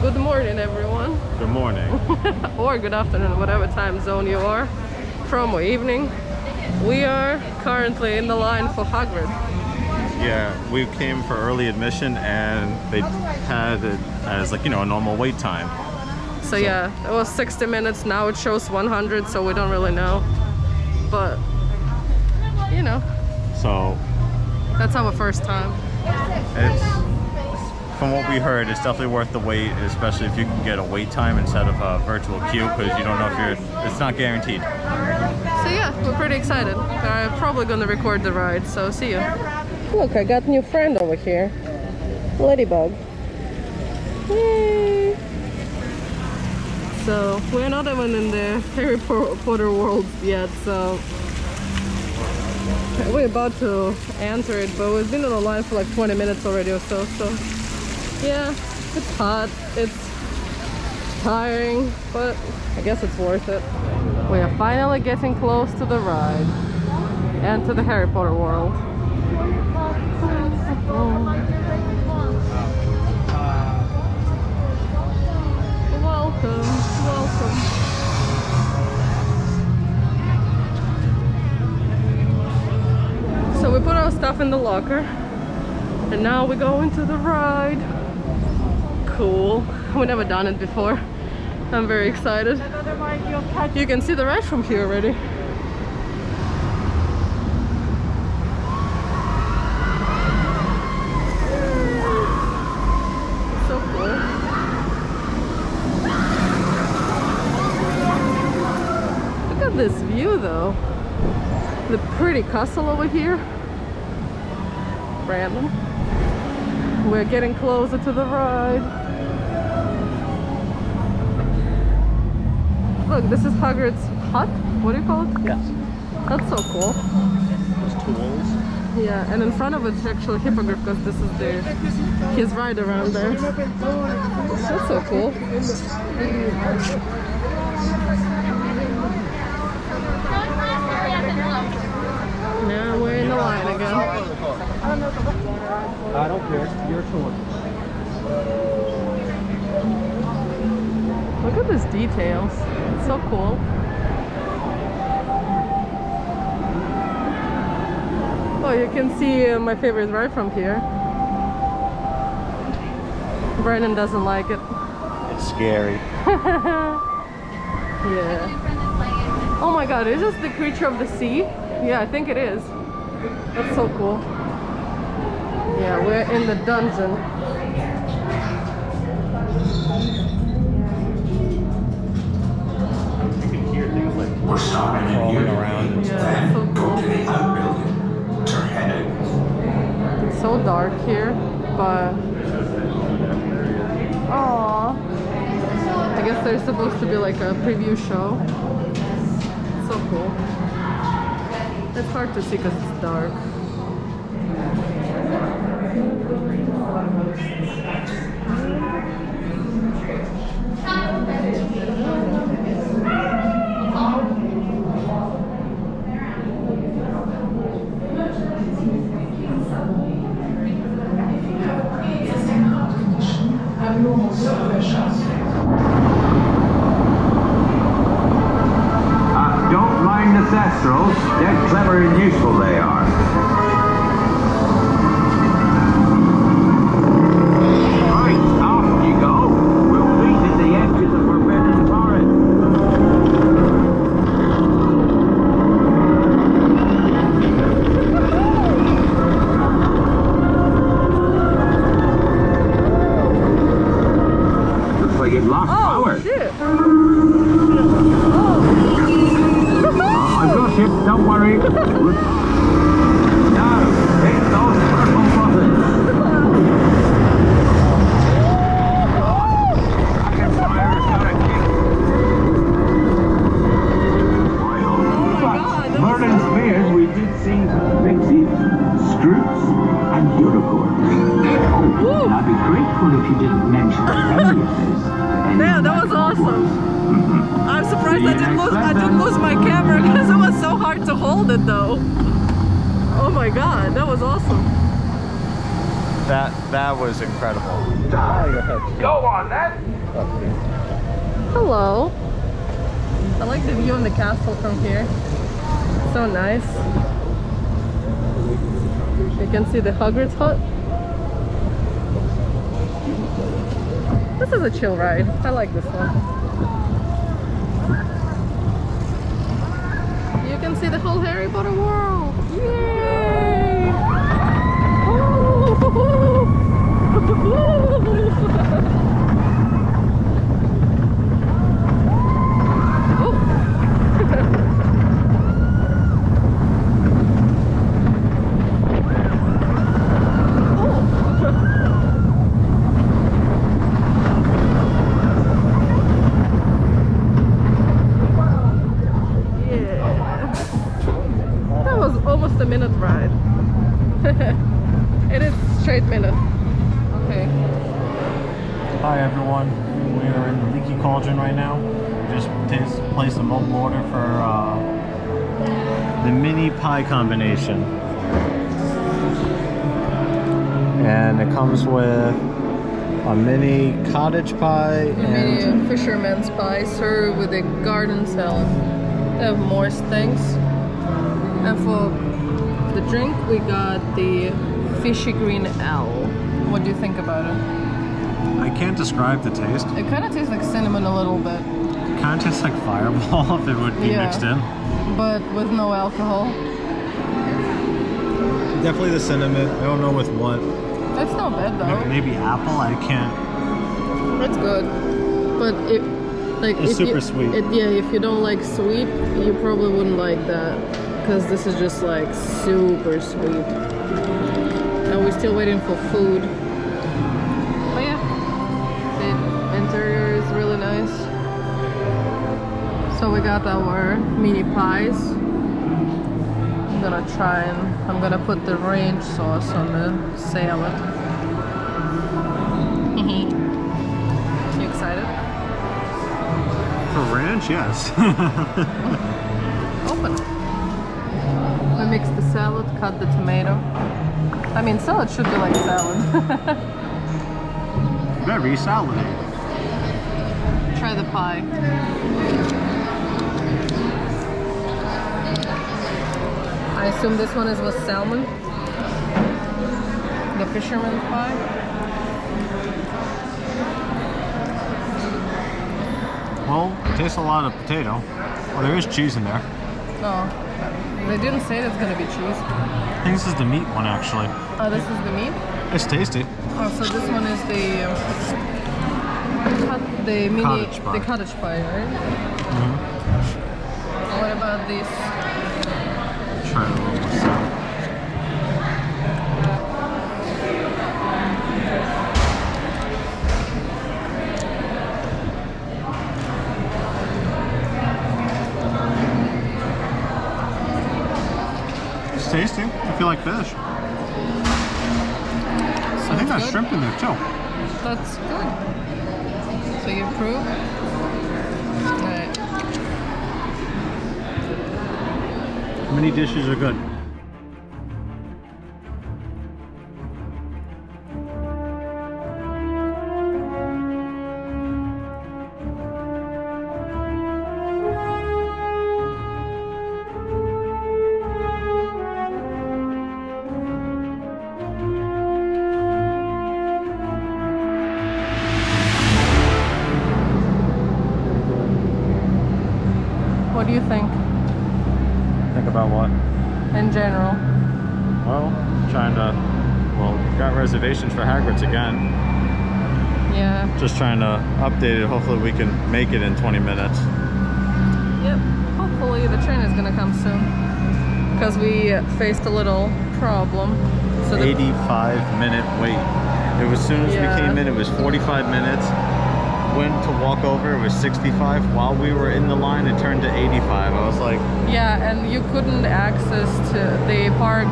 Good morning, everyone. Good morning. Or good afternoon, whatever time zone you are from, or evening. We are currently in the line for Hagrid. Yeah, we came for early admission and they had it as like, you know, a normal wait time. So yeah, it was 60 minutes, now it shows 100, so we don't really know. But, you know. So that's our first time. It's, from what we heard, it's definitely worth the wait, especially if you can get a wait time instead of a virtual queue, because you don't know if it's not guaranteed. So yeah, we're pretty excited. I'm probably gonna record the ride, so see you. Look, I got a new friend over here. Ladybug. Yay! So, we're not even in the Harry Potter world yet, so we're about to enter it, but we've been on the line for like 20 minutes already or so, so yeah, it's hot, it's tiring, but I guess it's worth it. We are finally getting close to the ride and to the Harry Potter world. Welcome, welcome. So we put our stuff in the locker and now we go into the ride. Cool. We've never done it before. I'm very excited. You can see the ride from here already. So cool. Look at this view though. The pretty castle over here. Random. We're getting closer to the ride. Look, this is Hagrid's hut. What do you call it? Yes. That's so cool. There's tools. Yeah, and in front of it's actually a hippogriff because this is his ride around there. That's so cool. Now we're in the line again. I don't care. Your tour. Look at these details. It's so cool. Oh, you can see my favorite ride from here. Brandon doesn't like it. It's scary. Yeah. Oh my god, is this the creature of the sea? Yeah, I think it is. That's so cool. Yeah, we're in the dungeon. We're stopping in here around. Yeah, it's so Go cool. to the outbuilding. Turn headed. It's so dark here, but aww. I guess there's supposed to be like a preview show. It's so cool. It's hard to see because it's dark. Don't mind the thestrals. They're clever and useful, they are. Right, off you go. We'll meet at the edge of the Forbidden Forest. Looks like it lost power. Oh, shit. I've got it, don't worry. Now, hit those purple buttons. Dragon Fire's got a kick. Merlin's Spears, we did see pixies, scroots, and unicorns. Oh, and I'd be grateful if you didn't mention any of this. Man, that was awesome. I'm surprised I didn't lose my camera because it was so hard to hold it though. Oh Oh my god, that was awesome. That was incredible. Go on then. Hello. I like the view on the castle from here. So nice. You can see the Hagrid's hut. This is a chill ride. I like this one. You can see the whole Harry Potter world. Yay! Almost a minute ride. It is straight minute. Okay. Hi everyone. We are in the Leaky Cauldron right now. We just placed a mobile order for the mini pie combination. And it comes with a mini cottage pie and mini fisherman's pie served with a garden salad. They have more things. And for the drink, we got the fishy green ale. What do you think about it? I can't describe the taste. It kind of tastes like cinnamon a little bit. It kind of tastes like Fireball if it would be mixed in. But with no alcohol. Definitely the cinnamon. I don't know with what. It's not bad though. Maybe apple. I can't. It's good. But it, like, it's if super you, sweet. If you don't like sweet, you probably wouldn't like that. Because this is just like super sweet. And we're still waiting for food. But yeah, the interior is really nice. So we got our mini pies. I'm gonna try and I'm gonna put the ranch sauce on the salad. You excited? For ranch, yes. Open it. We mix the salad, cut the tomato. I mean, salad should be like salad. Very salady. Try the pie. I assume this one is with salmon. The fisherman's pie. Well, it tastes a lot of potato. Well, there is cheese in there. No, they didn't say there's gonna be cheese. I think this is the meat one, actually. Oh, this is the meat? It's tasty. Oh, so this one is the mini Cottage pie. the cottage pie, right? Mm-hmm. What about this? Try it a little more salad. It's tasty. I feel like fish. I think there's shrimp in there too. That's good. So you approve? Alright. Mini dishes are good. What do you think Think about what? in general? Well, got reservations for Hagrid's again. Yeah. Just trying to update it. Hopefully we can make it in 20 minutes. Yep. Hopefully the train is gonna come soon. Because we faced a little problem. So 85-minute wait. It was, as soon as we came in, it was 45 minutes. Went to walk over, it was 65. While we were in the line, it turned to 85. I was like... Yeah, and you couldn't access to the park,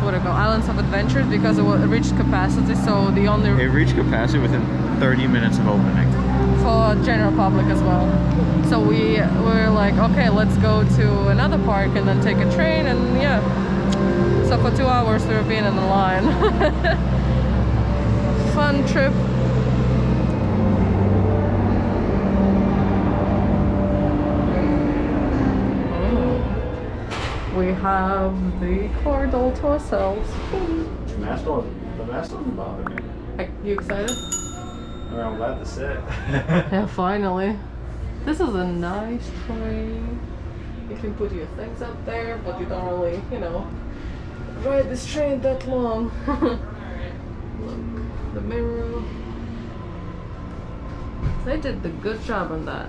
what do you call, Islands of Adventures, because it reached capacity, so the only... It reached capacity within 30 minutes of opening. For general public as well. So we were like, okay, let's go to another park and then take a train, and yeah. So for 2 hours we were being in the line. Fun trip. We have the corridor to ourselves. The mask doesn't bother me. You excited? I'm glad to sit. Yeah, finally. This is a nice train. You can put your things up there, but you don't really, you know, ride this train that long. Look, the mirror. They did the good job on that.